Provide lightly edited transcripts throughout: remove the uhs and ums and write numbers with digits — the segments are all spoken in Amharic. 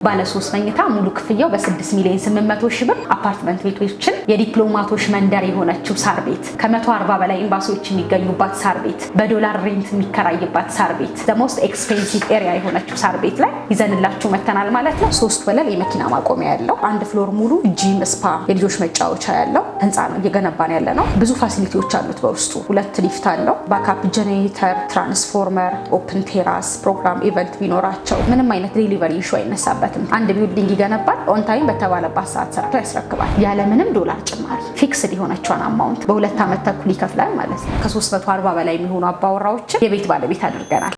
ባለ 3 መኝታ ሙሉ ክፍያው በ6 ሚሊዮን 800 ሺህ ብር አፓርትመንት ቤቶችን የዲፕሎማቶች መንደር የሆነችው ሳር ቤት ከ140 በላይ ኤምባሲዎች የሚገኙባት ሳር ቤት በዶላር ሬንት የሚከራይባት ሳር ቤት the most expensive area የሆነችው ሳር ቤት ላይ ይዘንላችሁ መተናል ማለት ነው። 3 ወለል የመኪና ማቆሚያ ያለው አንድ ፍሎር ሙሉ ጂም ስፓ የልጆች መጫወቻ ያለው ህንጻ ነው እየገነባን ያለ ነው። ብዙ ፋሲሊቲዎች አሉት በውስጡ 2 ሊፍት አለው፣ ባካፕ ጀነሬተር፣ ትራንስፎርመር፣ ኦፕን ቴራስ ፕሮግራም ኢቨንት ቢኖራቸው ምንም አይነት ዴሊቨሪ ኢሹ አይነሳበት። አንድ ቢልዲንግ ይገነባል ኦን ታይም በተባለበት ሰዓት ሰርቶ ያስረክባል ያለ ምንም ዶላር ጭማሪ ፊክስድ የሆነችውን አማውንት በ2 ዓመት ተኩል ይከፍላል ማለት ነው። ከ340 በላይ የሚሆኑ አባወራዎችን የቤት ባለቤት አድርገናል።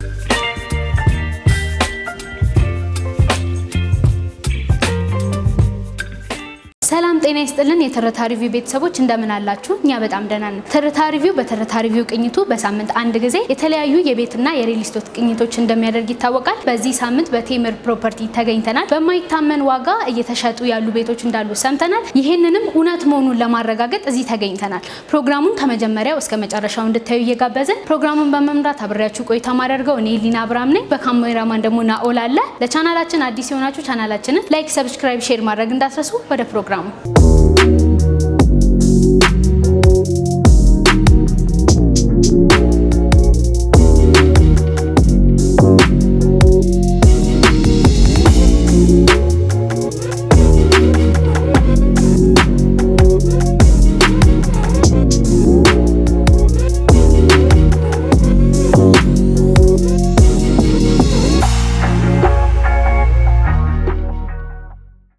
ሰላም ጤና ይስጥልን የተረታ ሪቪው ቤተሰቦች እንደምን አላችሁ? እኛ በጣም ደህና ነን። ተረታ ሪቪው በተረታ ሪቪው ቅኝቱ በሳምንት አንድ ጊዜ የተለያዩ የቤትና የሪል ስቴት ቅኝቶች እንደሚያደርግ ይታወቃል። በዚህ ሳምንት በቴምር ፕሮፐርቲ ተገኝተናል። በማይታመን ዋጋ እየተሸጡ ያሉ ቤቶች እንዳሉ ሰምተናል። ይሄንንም እውነት መሆኑን ለማረጋገጥ እዚህ ተገኝተናል። ፕሮግራሙን ከመጀመሪያው እስከ መጨረሻው እንድታዩ እየጋበዝን ፕሮግራሙን በመምራት አብሬያችሁ ቆይታ ማደርገው እኔ ሊና አብራም ነኝ። በካሜራማን ደግሞ ናኦል አለ። ለቻናላችን አዲስ የሆናችሁ ቻናላችንን ላይክ፣ ሰብስክራይብ፣ ሼር ማድረግ እንዳትረሱ። ወደ ፕሮግራሙ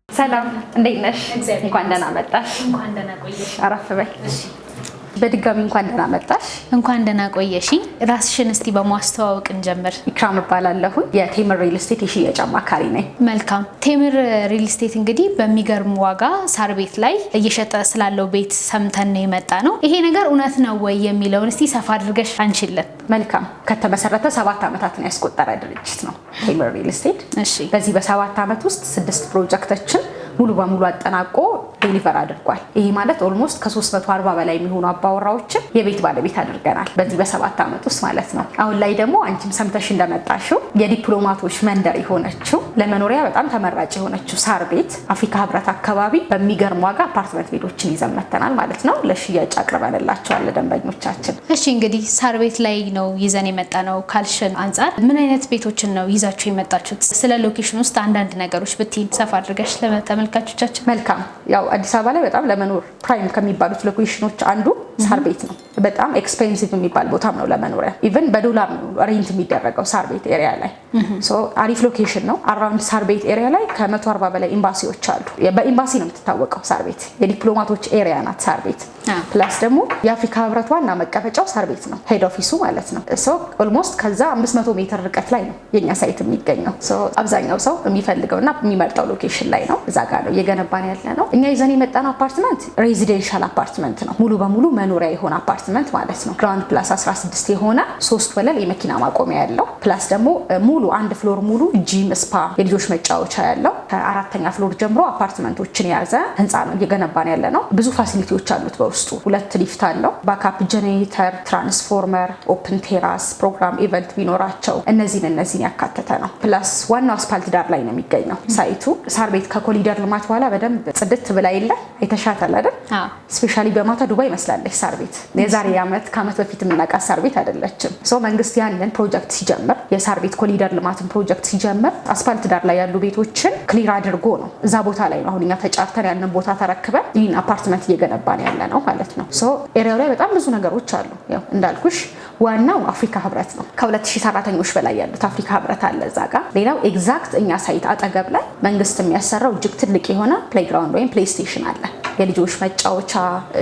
ሰላም እንዴት ነሽ? እንኳን ደህና መጣሽ። እንኳን ደህና ቆየሽ። አረፍ በይ። እሺ በድጋሚ እንኳን ደህና መጣሽ። እንኳን ደህና ቆየሽ። ራስሽን እስቲ በማስተዋወቅ እንጀምር። ኢክራም እባላለሁ። የቴምር ሪል ስቴት የሽያጭ አማካሪ ነኝ። መልካም። ቴምር ሪል ስቴት እንግዲህ በሚገርም ዋጋ ሳር ቤት ላይ እየሸጠ ስላለው ቤት ሰምተን ነው የመጣ ነው። ይሄ ነገር እውነት ነው ወይ የሚለውን እስቲ ሰፋ አድርገሽ አንቺልን። መልካም። ከተመሰረተ 7 ዓመታትን ያስቆጠረ ድርጅት ነው ቴምር ሪል ስቴት። እሺ። በዚህ በ7 ዓመት ውስጥ 6 ፕሮጀክቶችን ሙሉ በሙሉ አጠናቆ ዴሊቨር አድርጓል። ይሄ ማለት ኦልሞስት ከ340 በላይ የሚሆኑ አባወራዎችን የቤት ባለቤት አድርገናል በዚህ በ7 ዓመት ውስጥ ማለት ነው። አሁን ላይ ደግሞ አንቺም ሰምተሽ እንደመጣሽው የዲፕሎማቶች መንደር የሆነችው ለመኖሪያ በጣም ተመራጭ የሆነችው ሳር ቤት አፍሪካ ህብረት አካባቢ በሚገርም ዋጋ አፓርትመንት ቤቶችን ይዘን መተናል ማለት ነው። ለሽያጭ አቅርበንላቸዋል ለደንበኞቻችን። እሺ እንግዲህ ሳር ቤት ላይ ነው ይዘን የመጣ ነው ካልሽን አንጻር ምን አይነት ቤቶችን ነው ይዛችሁ የመጣችሁት? ስለ ሎኬሽን ውስጥ አንዳንድ ነገሮች ብትይ ሰፋ አድርገሽ ለተመልካቾቻችን። መልካም። ያው አዲስ አበባ ላይ በጣም ለመኖር ፕራይም ከሚባሉት ሎኬሽኖች አንዱ ሳር ቤት ነው። በጣም ኤክስፔንሲቭ የሚባል ቦታም ነው ለመኖሪያ። ኢቭን በዶላር ነው ሬንት የሚደረገው ሳር ቤት ኤሪያ ላይ። ሶ አሪፍ ሎኬሽን ነው። አራውንድ ሳር ቤት ኤሪያ ላይ ከ140 በላይ ኤምባሲዎች አሉ። በኤምባሲ ነው የምትታወቀው ሳር ቤት። የዲፕሎማቶች ኤሪያ ናት ሳር ቤት። ፕላስ ደግሞ የአፍሪካ ህብረት ዋና መቀመጫው ሳር ቤት ነው፣ ሄድ ኦፊሱ ማለት ነው። ሶ ኦልሞስት ከዛ 500 ሜትር ርቀት ላይ ነው የኛ ሳይት የሚገኘው። ሶ አብዛኛው ሰው የሚፈልገውና የሚመርጠው ሎኬሽን ላይ ነው። እዛ ጋር ነው እየገነባን ያለ ነው። እኛ ይዘን የመጣነው አፓርትመንት ሬዚደንሻል አፓርትመንት ነው። ሙሉ በሙሉ መኖሪያ የሆነ አፓርትመንት ማለት ነው። ግራውንድ ፕላስ 16 የሆነ 3 ወለል የመኪና ማቆሚያ ያለው ፕላስ ደግሞ ሙሉ አንድ ፍሎር ሙሉ ጂም ስፓ የልጆች መጫወቻ ያለው ከ4ኛ ፍሎር ጀምሮ አፓርትመንቶችን የያዘ ህንጻ ነው እየገነባን ያለ ነው። ብዙ ፋሲሊቲዎች አሉት በውስጡ 2 ሊፍት አለው፣ ባካፕ ጀነሬተር፣ ትራንስፎርመር፣ ኦፕን ቴራስ ፕሮግራም ኢቨንት ቢኖራቸው እነዚህን ያካተተ ነው። ፕላስ ዋናው አስፓልት ዳር ላይ ነው የሚገኘው ሳይቱ። ሳር ቤት ከኮሊደር ልማት በኋላ በደንብ ጽድት ብላ የለ አይተሻታል አይደል? ስፔሻሊ በማታ ዱባይ መስላለች ሳር ቤት። የዛሬ ከዓመት በፊት የምናውቃት ሳር ቤት አይደለችም። ሶ መንግስት ያንን ፕሮጀክት ሲጀምር የሳር ቤት ኮሊደር ልማትን ፕሮጀክት ሲጀምር አስፓልት ዳር ላይ ያሉ ቤቶችን ክሊር አድርጎ ነው እዛ ቦታ ላይ ነው አሁን እኛ ተጫርተን ያንን ቦታ ተረክበን ይህን አፓርትመንት እየገነባን ያለ ነው ማለት ነው። ሶ ኤሪያው ላይ በጣም ብዙ ነገሮች አሉ። ያው እንዳልኩሽ ዋናው አፍሪካ ህብረት ነው። ከ2000 ሰራተኞች በላይ ያሉት አፍሪካ ህብረት አለ እዛ ጋር። ሌላው ኤግዛክት እኛ ሳይት አጠገብ ላይ መንግስት የሚያሰራው እጅግ ትልቅ የሆነ ፕሌይግራውንድ ወይም ፕሌይ ስቴሽን አለ። የልጆች መጫወቻ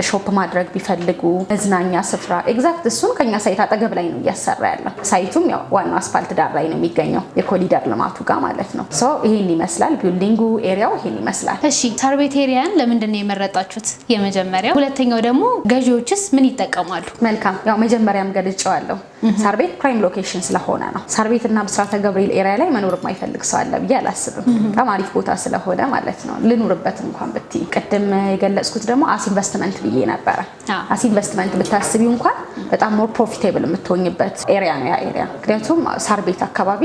ሾፕ ማድረግ ቢፈልጉ መዝናኛ ስፍራ ኤግዛክት እሱን ከኛ ሳይት አጠገብ ላይ ነው እያሰራ ያለው። ሳይቱም ያው ዋናው አስፓልት ዳር ላይ ነው የሚገኘው የኮሊደር ልማቱ ጋር ማለት ነው። ሶ ይሄን ይመስላል ቢልዲንጉ ኤሪያው ይሄን ይመስላል። እሺ ሳር ቤት ኤሪያን ለምንድን ነው የመረጣችሁት? የመጀመሪያው። ሁለተኛው ደግሞ ገዢዎችስ ምን ይጠቀማሉ? መልካም። ያው መጀመሪያም ገልጬዋለሁ ሳር ቤት ፕራይም ሎኬሽን ስለሆነ ነው። ሳር ቤት እና ብስራተ ገብርኤል ኤሪያ ላይ መኖር የማይፈልግ ሰው አለ ብዬ አላስብም። በጣም አሪፍ ቦታ ስለሆነ ማለት ነው። ልኑርበት እንኳን ብትይ ቅድም የገለጽኩት ደግሞ አስ ኢንቨስትመንት ብዬ ነበረ። አስ ኢንቨስትመንት ብታስቢው እንኳን በጣም ሞር ፕሮፊቴብል የምትሆኝበት ኤሪያ ነው ያ ኤሪያ። ምክንያቱም ሳር ቤት አካባቢ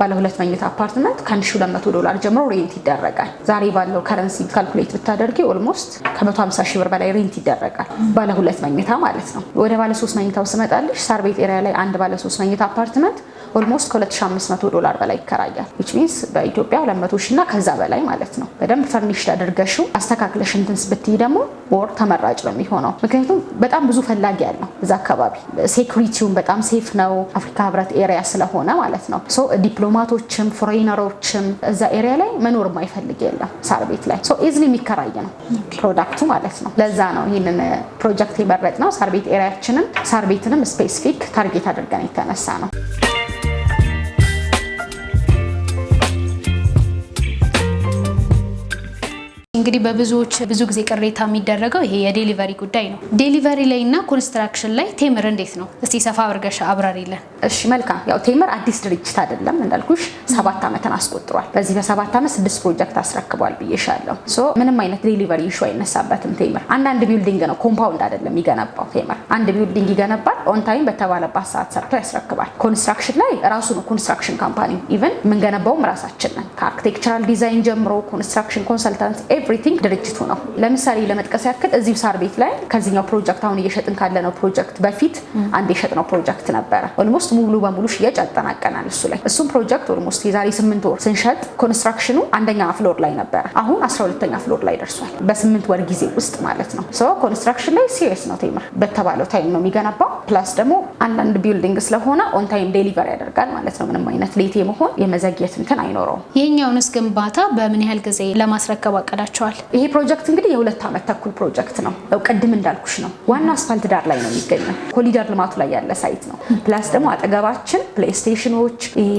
ባለ 2 መኝታ አፓርትመንት $1200 ጀምሮ ሬንት ይደረጋል። ዛሬ ባለው ከረንሲ ካልኩሌት ብታደርጊ ኦልሞስት ከ150 ሺህ ብር በላይ ሬንት ይደረጋል ባለ 2 መኝታ ማለት ነው። ወደ ባለ 3 መኝታው ስመጣልሽ ሳር ቤት ኤሪያ ላይ አንድ ባለ 3 መኝታ አፓርትመንት ኦልሞስት $2500 በላይ ይከራያል። which means በኢትዮጵያ 200 ሺህ እና ከዛ በላይ ማለት ነው። በደንብ ፈርኒሽድ አድርገሽው አስተካክለሽ እንትንስ ብትይ ደግሞ ሞር ተመራጭ ነው የሚሆነው። ምክንያቱም በጣም ብዙ ፈላጊ ያለው እዛ አካባቢ ሴኩሪቲውን በጣም ሴፍ ነው፣ አፍሪካ ህብረት ኤሪያ ስለሆነ ማለት ነው። ሶ ዲፕሎማቶችም ፎሬነሮችም እዛ ኤሪያ ላይ መኖር የማይፈልግ የለም ሳር ቤት ላይ። ሶ ኢዝሊ የሚከራይ ነው ፕሮዳክቱ ማለት ነው። ለዛ ነው ይህንን ፕሮጀክት የመረጥነው። ሳር ቤት ኤሪያችንን ሳር ቤትንም ስፔሲፊክ ታርጌት አድርገን የተነሳ ነው። እንግዲህ በብዙዎች ብዙ ጊዜ ቅሬታ የሚደረገው ይሄ የዴሊቨሪ ጉዳይ ነው። ዴሊቨሪ ላይ እና ኮንስትራክሽን ላይ ቴምር እንዴት ነው? እስቲ ሰፋ አድርገሽ አብራሪልን። እሺ መልካም። ያው ቴምር አዲስ ድርጅት አይደለም እንዳልኩሽ 7 ዓመትን አስቆጥሯል። በዚህ በ7 ዓመት 6 ፕሮጀክት አስረክቧል ብዬሻለሁ። ሶ ምንም አይነት ዴሊቨሪ ኢሹ አይነሳበትም። ቴምር አንዳንድ ቢልዲንግ ነው፣ ኮምፓውንድ አይደለም የሚገነባው። ቴምር አንድ ቢልዲንግ ይገነባል፣ ኦን ታይም በተባለባት ሰዓት ሰርቶ ያስረክባል። ኮንስትራክሽን ላይ ራሱ ነው ኮንስትራክሽን ካምፓኒ፣ ኢቭን የምንገነባውም ራሳችን ነን። ከአርኪቴክቸራል ዲዛይን ጀምሮ ኮንስትራክሽን ኮንሰልታንት ኤቭሪቲንግ ድርጅቱ ነው። ለምሳሌ ለመጥቀስ ያክል እዚሁ ሳር ቤት ላይ ከዚህኛው ፕሮጀክት አሁን እየሸጥን ካለነው ፕሮጀክት በፊት አንድ የሸጥነው ፕሮጀክት ነበረ። ኦልሞስት ሙሉ በሙሉ ሽያጭ አጠናቀናል እሱ ላይ። እሱም ፕሮጀክት ኦልሞስት የዛሬ 8 ወር ስንሸጥ ኮንስትራክሽኑ 1ኛ ፍሎር ላይ ነበረ። አሁን 12ኛ ፍሎር ላይ ደርሷል በ8 ወር ጊዜ ውስጥ ማለት ነው። ሶ ኮንስትራክሽን ላይ ሲሪየስ ነው ቴምር። በተባለው ታይም ነው የሚገነባው። ፕላስ ደግሞ አንዳንድ ቢልዲንግ ስለሆነ ኦን ታይም ዴሊቨሪ ያደርጋል ማለት ነው። ምንም አይነት ሌት የመሆን የመዘግየት እንትን አይኖረውም። ይሄኛውንስ ግንባታ በምን ያህል ጊዜ ለማስረከብ አቅዳቸዋል? ይሄ ፕሮጀክት እንግዲህ የ2 ዓመት ተኩል ፕሮጀክት ነው። ያው ቅድም እንዳልኩሽ ነው ዋናው አስፋልት ዳር ላይ ነው የሚገኘው። ኮሊደር ልማቱ ላይ ያለ ሳይት ነው። ፕላስ ደግሞ አጠገባችን ፕሌይ ስቴሽኖች፣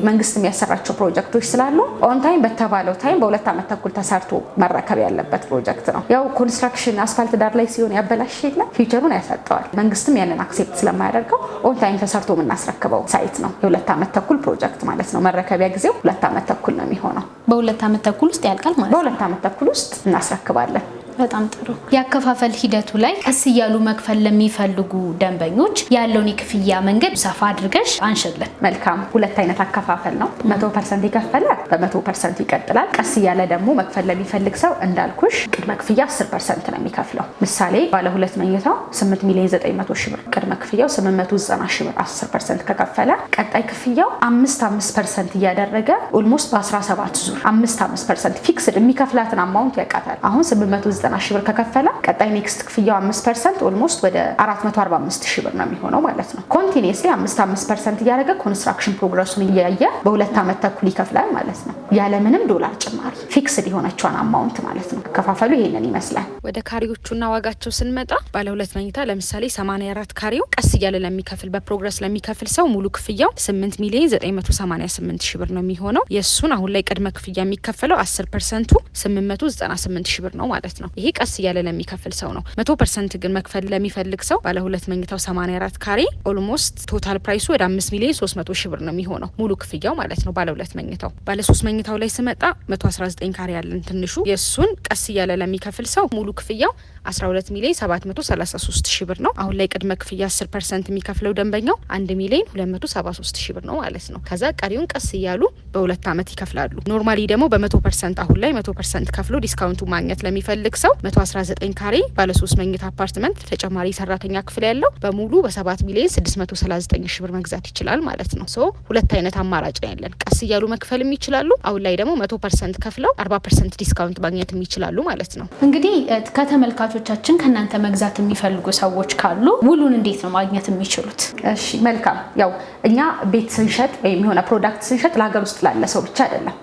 መንግስት የሚያሰራቸው ፕሮጀክቶች ስላሉ ኦን ታይም በተባለው ታይም በ2 ዓመት ተኩል ተሰርቶ መረከብ ያለበት ፕሮጀክት ነው። ያው ኮንስትራክሽን አስፋልት ዳር ላይ ሲሆን ያበላሽ የለም ፊውቸሩን ያሳጠዋል። መንግስትም ያንን አክሴፕት ስለማያደርገው ኦን ታይም ተሰርቶ የምናስረክበው ሳይት ነው። የ2 ዓመት ተኩል ፕሮጀክት ማለት ነው። መረከቢያ ጊዜው 2 ዓመት ተኩል ነው የሚሆነው። በ2 ዓመት ተኩል ውስጥ ያልቃል ማለት ነው። በ2 ዓመት ተኩል ውስጥ እናስረክባለን። በጣም ጥሩ። የአከፋፈል ሂደቱ ላይ ቀስ እያሉ መክፈል ለሚፈልጉ ደንበኞች ያለውን የክፍያ መንገድ ሰፋ አድርገሽ አንሽልን። መልካም። 2 አይነት አከፋፈል ነው። 100% የከፈለ በ100% ይቀጥላል። ቀስ እያለ ደግሞ መክፈል ለሚፈልግ ሰው እንዳልኩሽ ቅድመ ክፍያ 10% ነው የሚከፍለው። ምሳሌ ባለ 2 መኝታው 8,900,000 ብር፣ ቅድመ ክፍያው 890,000 ብር 10% ከከፈለ ቀጣይ ክፍያው 5% እያደረገ ኦልሞስት በ17 ዙር 5% ፊክስድ የሚከፍላትን አማውንት ያውቃታል። አሁን 890,000 ብር ከከፈለ ቀጣይ ኔክስት ክፍያው 5% ኦልሞስት ወደ 445,000 ብር ነው የሚሆነው ማለት ነው። ኮንቲኒየስሊ 5% እያደረገ ኮንስትራክሽን ፕሮግረሱን እያየ በ2 ዓመት ተኩል ይከፍላል ማለት ነው። ያለምንም ዶላር ጭማሪ ፊክስድ የሆነችውን አማውንት ማለት ነው። ከፋፈሉ ይሄንን ይመስላል። ወደ ካሬዎቹና ዋጋቸው ስንመጣ ባለ 2 መኝታ ለምሳሌ 84 ካሬው ቀስ እያለ ለሚከፍል በፕሮግረስ ለሚከፍል ሰው ሙሉ ክፍያው 8,988,000 ብር ነው የሚሆነው። የሱን አሁን ላይ ቅድመ ክፍያ የሚከፈለው 10%ቱ 898,000 ብር ነው ማለት ነው። ይሄ ቀስ እያለ ለሚከፍል ሰው ነው። 100% ግን መክፈል ለሚፈልግ ሰው ባለ 2 መኝታው 84 ካሬ ኦልሞስት ቶታል ፕራይሱ ወደ 5,300,000 ብር ነው የሚሆነው ሙሉ ክፍያው ማለት ነው። ባለ 2 መኝታው ባለ 3 መኝታው ላይ ስመጣ 119 ካሬ ያለን ትንሹ የሱን ቀስ እያለ ለሚከፍል ሰው ሙሉ ክፍያው 12,733,000 ብር ነው። አሁን ላይ ቅድመ ክፍያ 10% የሚከፍለው ደንበኛው 1,273,000 ብር ነው ማለት ነው። ከዛ ቀሪውን ቀስ እያሉ በ2 ዓመት ይከፍላሉ። ኖርማሊ ደግሞ በ100% አሁን ላይ 100% ከፍሎ ዲስካውንቱ ማግኘት ለሚፈልግ ሰው 119 ካሬ ባለ 3 መኝታ አፓርትመንት ተጨማሪ ሰራተኛ ክፍል ያለው በሙሉ በ7,639,000 ብር መግዛት ይችላል ማለት ነው። ሶ 2 አይነት አማራጭ ነው ያለን። ቀስ እያሉ መክፈልም ይችላሉ። አሁን ላይ ደግሞ 100% ከፍለው 40% ዲስካውንት ማግኘት ይችላሉ ማለት ነው። እንግዲህ ከተመልካቾቻችን ከናንተ መግዛት የሚፈልጉ ሰዎች ካሉ ውሉን እንዴት ነው ማግኘት የሚችሉት? እሺ መልካም። ያው እኛ ቤት ስንሸጥ ወይም የሆነ ፕሮዳክት ስንሸጥ ለሀገር ውስጥ ላለ ሰው ብቻ አይደለም።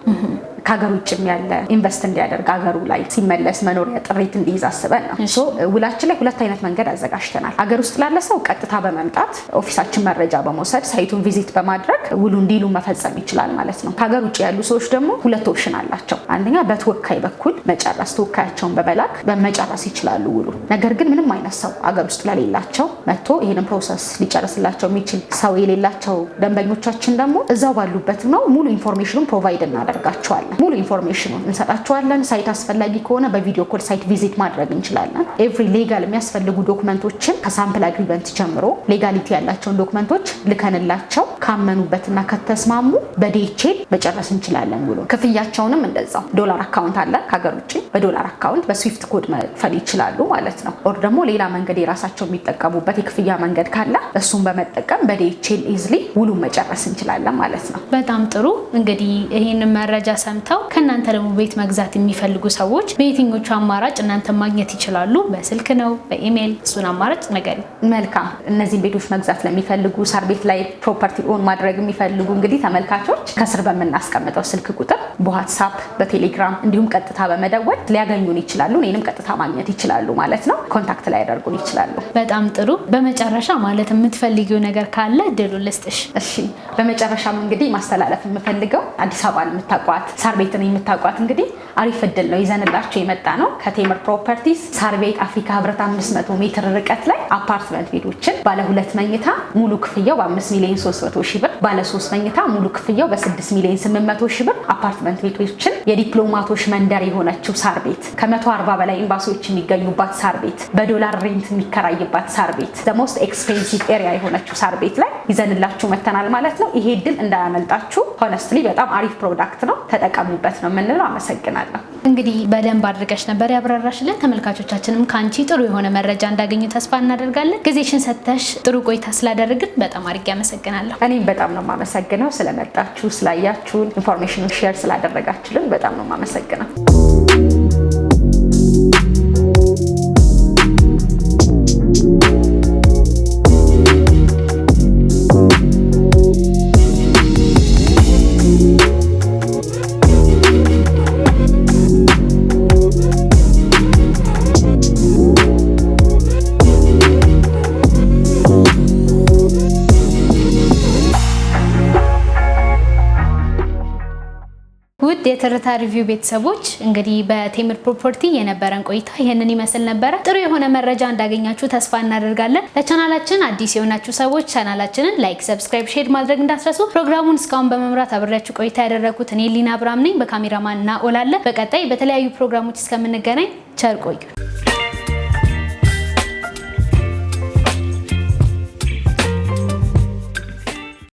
ከሀገር ውጭም ያለ ኢንቨስት እንዲያደርግ ሀገሩ ላይ ሲመለስ መኖሪያ ጥሪት እንዲይዝ አስበን ነው። ሶ ውላችን ላይ 2 አይነት መንገድ አዘጋጅተናል። ሀገር ውስጥ ላለ ሰው ቀጥታ በመምጣት ኦፊሳችን መረጃ በመውሰድ ሳይቱን ቪዚት በማድረግ ውሉ እንዲሉ መፈጸም ይችላል ማለት ነው። ከሀገር ውጭ ያሉ ሰዎች ደግሞ 2 ኦፕሽን አላቸው። አንደኛ በተወካይ በኩል መጨረስ፣ ተወካያቸውን በመላክ በመጨረስ ይችላሉ ውሉ። ነገር ግን ምንም አይነት ሰው ሀገር ውስጥ ለሌላቸው መጥቶ ይህንን ፕሮሰስ ሊጨርስላቸው የሚችል ሰው የሌላቸው ደንበኞቻችን ደግሞ እዛው ባሉበት ነው ሙሉ ኢንፎርሜሽኑን ፕሮቫይድ እናደርጋቸዋለን። እንሰጣቸዋለን። ሙሉ ኢንፎርሜሽኑን እንሰጣቸዋለን። ሳይት አስፈላጊ ከሆነ በቪዲዮ ኮል ሳይት ቪዚት ማድረግ እንችላለን። ኤቭሪ ሌጋል የሚያስፈልጉ ዶክመንቶችን ከሳምፕል አግሪመንት ጀምሮ ሌጋሊቲ ያላቸውን ዶክመንቶች ልከንላቸው ካመኑበትና ከተስማሙ በዲኤችኤል መጨረስ እንችላለን። ውሉ ክፍያቸውንም እንደዛው ዶላር አካውንት አለ ከሀገር ውጭ በዶላር አካውንት በስዊፍት ኮድ መክፈል ይችላሉ ማለት ነው። ኦር ደግሞ ሌላ መንገድ የራሳቸው የሚጠቀሙበት የክፍያ መንገድ ካለ እሱን በመጠቀም በዲኤችኤል ኢዝሊ ውሉ መጨረስ እንችላለን ማለት ነው። በጣም ጥሩ። እንግዲህ ይህንን መረጃ ሰምተው ከእናንተ ደግሞ ቤት መግዛት የሚፈልጉ ሰዎች በየትኞቹ አማራጭ እናንተ ማግኘት ይችላሉ? በስልክ ነው በኢሜይል? እሱን አማራጭ ነገር መልካም። እነዚህን ቤቶች መግዛት ለሚፈልጉ ሳር ቤት ላይ ፕሮፐርቲ ኦን ማድረግ የሚፈልጉ እንግዲህ ተመልካቾች ከስር በምናስቀምጠው ስልክ ቁጥር በዋትስአፕ በቴሌግራም እንዲሁም ቀጥታ በመደወል ሊያገኙን ይችላሉ። እኔንም ቀጥታ ማግኘት ይችላሉ ማለት ነው። ኮንታክት ላይ ያደርጉን ይችላሉ። በጣም ጥሩ። በመጨረሻ ማለት የምትፈልጊው ነገር ካለ ድሉ ልስጥሽ። እሺ፣ በመጨረሻም እንግዲህ ማስተላለፍ የምፈልገው አዲስ አበባን የምታውቋት ሳር ቤትን የምታውቋት እንግዲህ አሪፍ እድል ነው ይዘንላቸው የመጣ ነው። ከቴምር ፕሮፐርቲስ ሳር ቤት አፍሪካ ህብረት 500 ሜትር ርቀት ላይ አፓርትመንት ቤቶችን ባለ 2 መኝታ ሙሉ ክፍያው በ5 ሚሊዮን 300 ሺህ ብር፣ ባለ 3 መኝታ ሙሉ ክፍያው በ6 ሚሊዮን 800 ሺህ ብር አፓርትመንት ቤቶችን የዲፕሎማቶች መንደር የሆነችው ሳር ቤት ከ140 በላይ ኤምባሲዎች የሚገኙባት ሳር ቤት በዶላር ሬንት የሚከራይባት ሳር ቤት the most expensive area የሆነችው ሳር ቤት ላይ ይዘንላችሁ መተናል ማለት ነው። ይሄ እድል እንዳያመልጣችሁ። ሆነስትሊ በጣም አሪፍ ፕሮዳክት ነው፣ ተጠቀሙበት ነው የምንለው። አመሰግናለሁ። እንግዲህ በደንብ አድርገሽ ነበር ያብራራሽልን። ተመልካቾቻችንም ከአንቺ ጥሩ የሆነ መረጃ እንዳገኙ ተስፋ እናደርጋለን። ጊዜሽን ሰጥተሽ ጥሩ ቆይታ ስላደረግን በጣም አድርጌ አመሰግናለሁ። እኔም በጣም ነው የማመሰግነው ስለመጣችሁ፣ ስላያችሁን፣ ኢንፎርሜሽኑን ሼር ስላደረጋችሁልን በጣም ነው የማመሰግነው። ውድ የትርታ ሪቪው ቤተሰቦች እንግዲህ በቴምር ፕሮፐርቲ የነበረን ቆይታ ይሄንን ይመስል ነበረ። ጥሩ የሆነ መረጃ እንዳገኛችሁ ተስፋ እናደርጋለን። ለቻናላችን አዲስ የሆናችሁ ሰዎች ቻናላችንን ላይክ፣ ሰብስክራይብ፣ ሼር ማድረግ እንዳትረሱ። ፕሮግራሙን እስካሁን በመምራት አብሬያችሁ ቆይታ ያደረኩት እኔ ሊና አብርሃም ነኝ። በካሜራማን ናኦል አለ። በቀጣይ በተለያዩ ፕሮግራሞች እስከምንገናኝ ቸር ቆዩ።